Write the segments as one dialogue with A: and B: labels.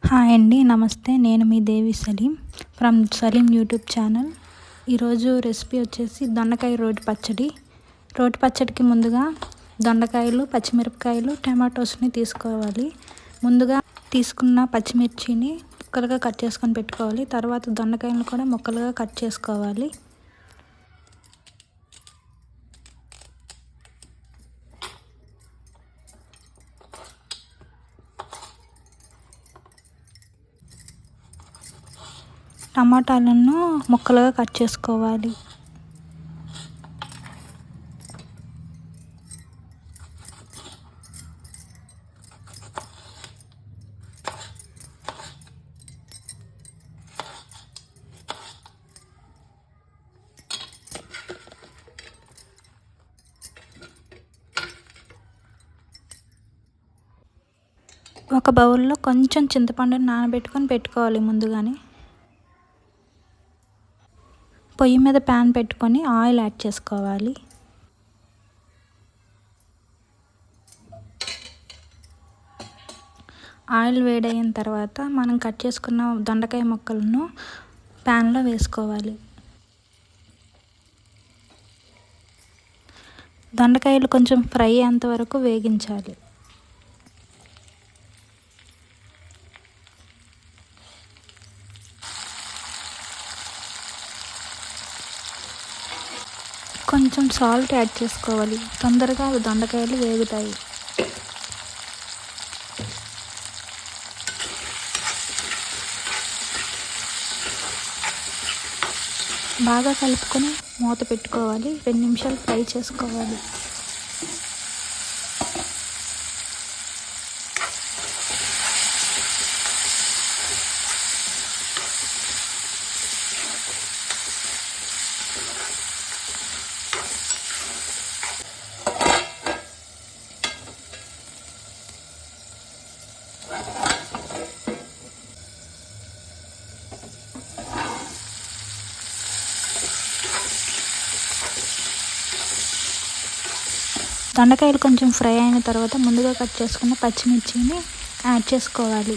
A: Hi అండి, నమస్తే. నేను మీ Devi Salim from Salim YouTube channel. ఈరోజు రెసిపీ వచ్చేసి దొండకాయ రోటి పచ్చడి. రోటి పచ్చడికి ముందుగా దొండకాయలు, పచ్చిమిరపకాయలు, టమాటోస్ని తీసుకోవాలి. ముందుగా తీసుకున్న పచ్చిమిర్చిని ముక్కలుగా కట్ చేసుకొని పెట్టుకోవాలి. తర్వాత దొండకాయలను కూడా ముక్కలుగా కట్ చేసుకోవాలి. టమాటాలను ముక్కలుగా కట్ చేసుకోవాలి. ఒక బౌల్లో కొంచెం చింతపండుని నానబెట్టుకొని పెట్టుకోవాలి. ముందుగానే పొయ్యి మీద ప్యాన్ పెట్టుకొని ఆయిల్ యాడ్ చేసుకోవాలి. ఆయిల్ వేడైన తర్వాత మనం కట్ చేసుకున్న దొండకాయ ముక్కలను ప్యాన్లో వేసుకోవాలి. దొండకాయలు కొంచెం ఫ్రై అయ్యేంత వరకు వేగించాలి. కొంచెం సాల్ట్ యాడ్ చేసుకోవాలి. తొందరగా దొండకాయలు వేగుతాయి. బాగా కలుపుకొని మూత పెట్టుకోవాలి. 2 నిమిషాలు ఫ్రై చేసుకోవాలి. దొండకాయలు కొంచెం ఫ్రై అయిన తర్వాత ముందుగా కట్ చేసుకున్న పచ్చిమిర్చిని యాడ్ చేసుకోవాలి.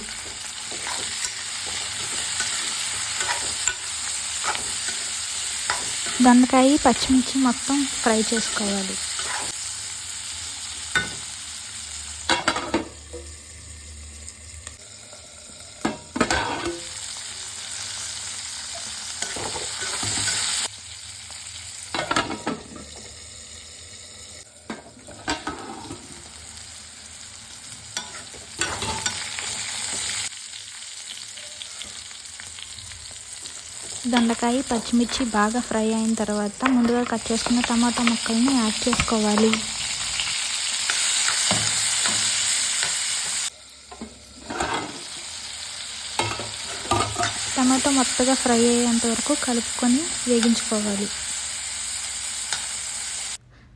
A: దొండకాయ, పచ్చిమిర్చి మొత్తం ఫ్రై చేసుకోవాలి. దొండకాయ, పచ్చిమిర్చి బాగా ఫ్రై అయిన తర్వాత ముందుగా కట్ చేసుకున్న టమాటా ముక్కల్ని యాడ్ చేసుకోవాలి. టమాటో మొత్తగా ఫ్రై అయ్యేంత వరకు కలుపుకొని వేగించుకోవాలి.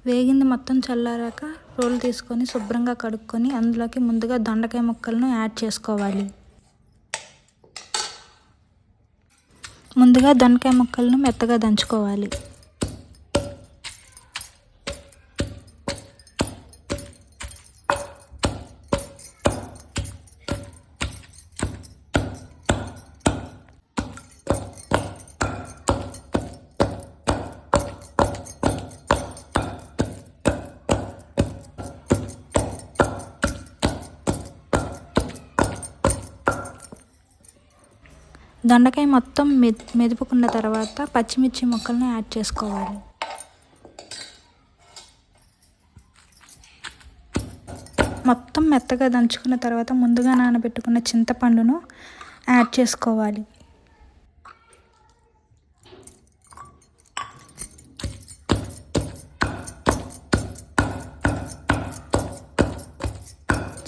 A: వేగింది మొత్తం చల్లారాక రోలు తీసుకొని శుభ్రంగా కడుక్కొని అందులోకి ముందుగా దొండకాయ ముక్కలను యాడ్ చేసుకోవాలి. ముందుగా దొండకాయ ముక్కలను మెత్తగా దంచుకోవాలి. దొండకాయ మొత్తం మెదుపుకున్న తర్వాత పచ్చిమిర్చి ముక్కలను యాడ్ చేసుకోవాలి. మొత్తం మెత్తగా దంచుకున్న తర్వాత ముందుగా నానబెట్టుకున్న చింతపండును యాడ్ చేసుకోవాలి.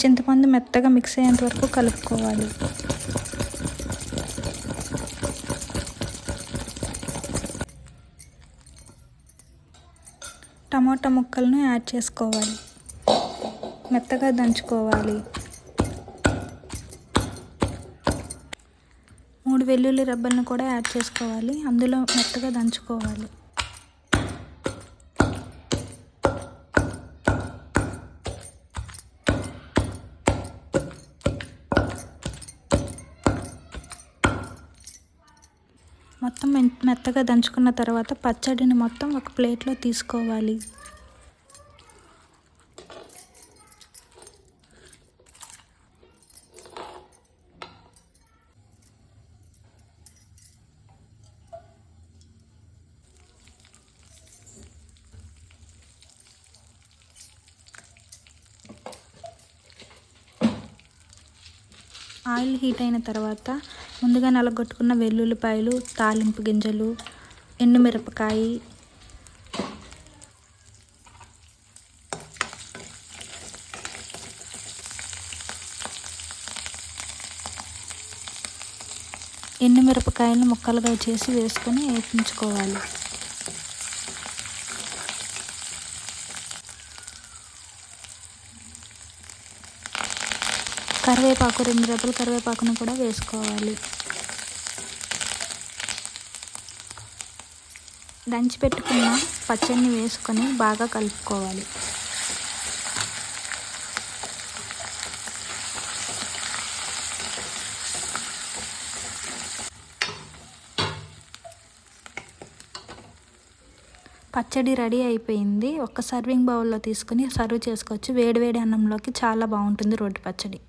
A: చింతపండు మెత్తగా మిక్స్ అయ్యేంత వరకు కలుపుకోవాలి. టమాటా ముక్కలను యాడ్ చేసుకోవాలి. మెత్తగా దంచుకోవాలి. 3 వెల్లుల్లి రెబ్బలను కూడా యాడ్ చేసుకోవాలి. అందులో మెత్తగా దంచుకోవాలి. మొత్తం మెత్తగా దంచుకున్న తర్వాత పచ్చడిని మొత్తం ఒక ప్లేట్లో తీసుకోవాలి. ఆయిల్ హీట్ అయిన తర్వాత ముందుగా నలగొట్టుకున్న వెల్లుల్లిపాయలు, తాలింపు గింజలు, ఎండుమిరపకాయ, ఎండుమిరపకాయలను ముక్కలుగా చేసి వేసుకొని వేయించుకోవాలి. కరివేపాకు, 2 రెబ్బల కరివేపాకును కూడా వేసుకోవాలి. దంచి పెట్టుకున్న పచ్చడిని వేసుకొని బాగా కలుపుకోవాలి. పచ్చడి రెడీ అయిపోయింది. ఒక సర్వింగ్ బౌల్లో తీసుకొని సర్వ్ చేసుకోవచ్చు. వేడివేడి అన్నంలోకి చాలా బాగుంటుంది రోటి పచ్చడి.